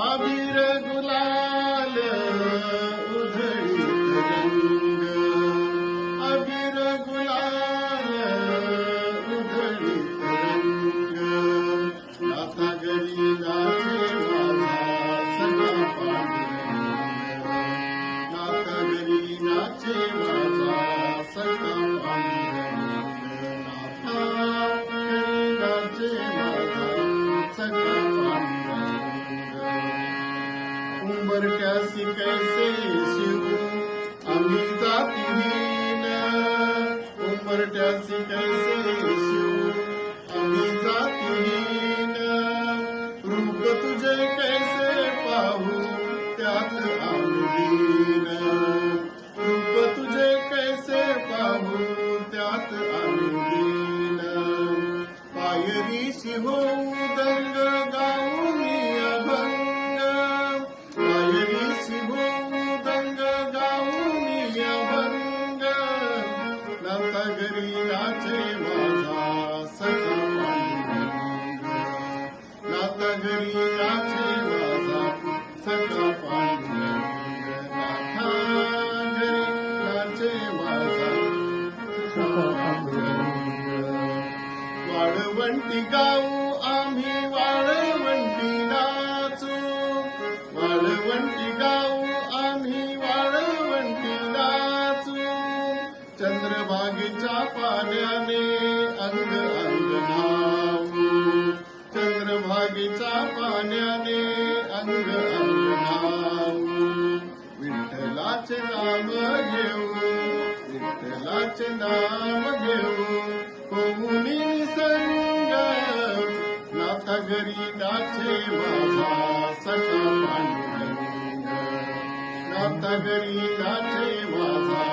अबीर गुलाल उधळीत रंग, अबीर गुलाल उधळीत रंग, नाता घरी नाचे माझा सगळा पांडुरंग, नाता घरी नाचे माझा सगळा पांडुरंग, नाता घरी नाचे माझा सगळा पांडुरंग. उंबरठ्यासी कैसे शिव आम्ही जातीहीन, उंबरठ्यासी कैसे शिव आम्ही जातीहीन, रूप तुझे कैसे पाहू त्यात आम्ही दीन, रूप तुझे कैसे पाहू त्यात आम्ही दीन, पायरीशी होऊ दंग गाऊन अभंग, पायरीशी होऊ दंग गाऊन अभंग, नाता घरी नाचे माझा सखा पांडुरंग, नाता घरी नाचे माझा सखा पांडुरंग, नाता घरी नाचे माझा सखा पांडुरंग. वाळवंटी गाऊ आम्ही वाळवंटी नाचू, वाळवंटी गाऊ आम्ही वाळवंटी नाचू, चंद्रभागेच्या पाण्याने अंग अंग न्हावू, चंद्रभागेच्या पाण्याने अंग अंग न्हावू, विठ्ठलाचे नाम घेऊ, विठ्ठलाचे नाम घेऊ, होऊन निसंग, नाता घरी नाचे माझा सखा पांडुरंग, नाता घरी नाचे माझा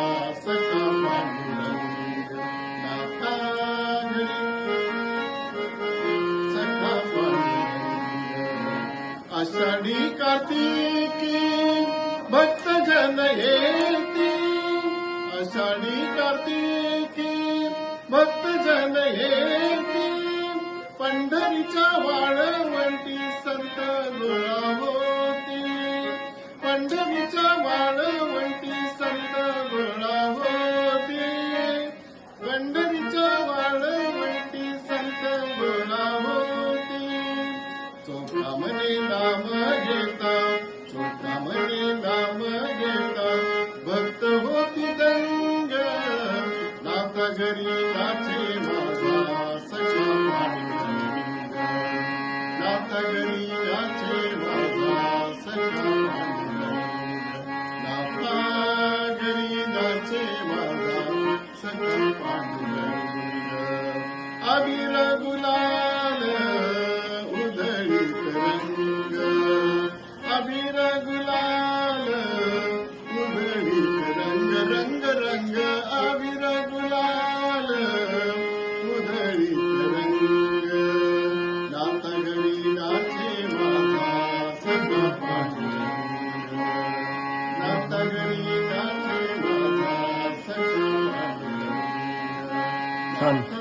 सखा पांडुरंग, नाता घरी सखा पांडुरंग. आषाढी कार्तिकी भक्तजन येती, आषाढी कार्तिकी भक्तजन येती, पंढरीच्या वाळवंटी संत गोळा होती, पंढरीच्या वाळवंटी संत गोळा होती, पंढरीच्या वाळवंटी संत गोळा होती, चोखामने नाम घेता, चोखामने नाम घेता, भक्त होती दंग, नाता घरी नाचे माझा सखा पांडुरंग, नाता घरी नाचे माझा सखा पांडुरंग, नाता घरी नाचे माझा सखा पांडुरंग. अबीर गुलाल उधळीत रंग, अबीर गुलाल उधळीत रंग, रंग रंग अबीर गुलाल उधळीत रंग, नाता घरी नाचे माझा सगळा पांडुरंग, नाता घरी नाचे माझा सगळा पांडुरंग.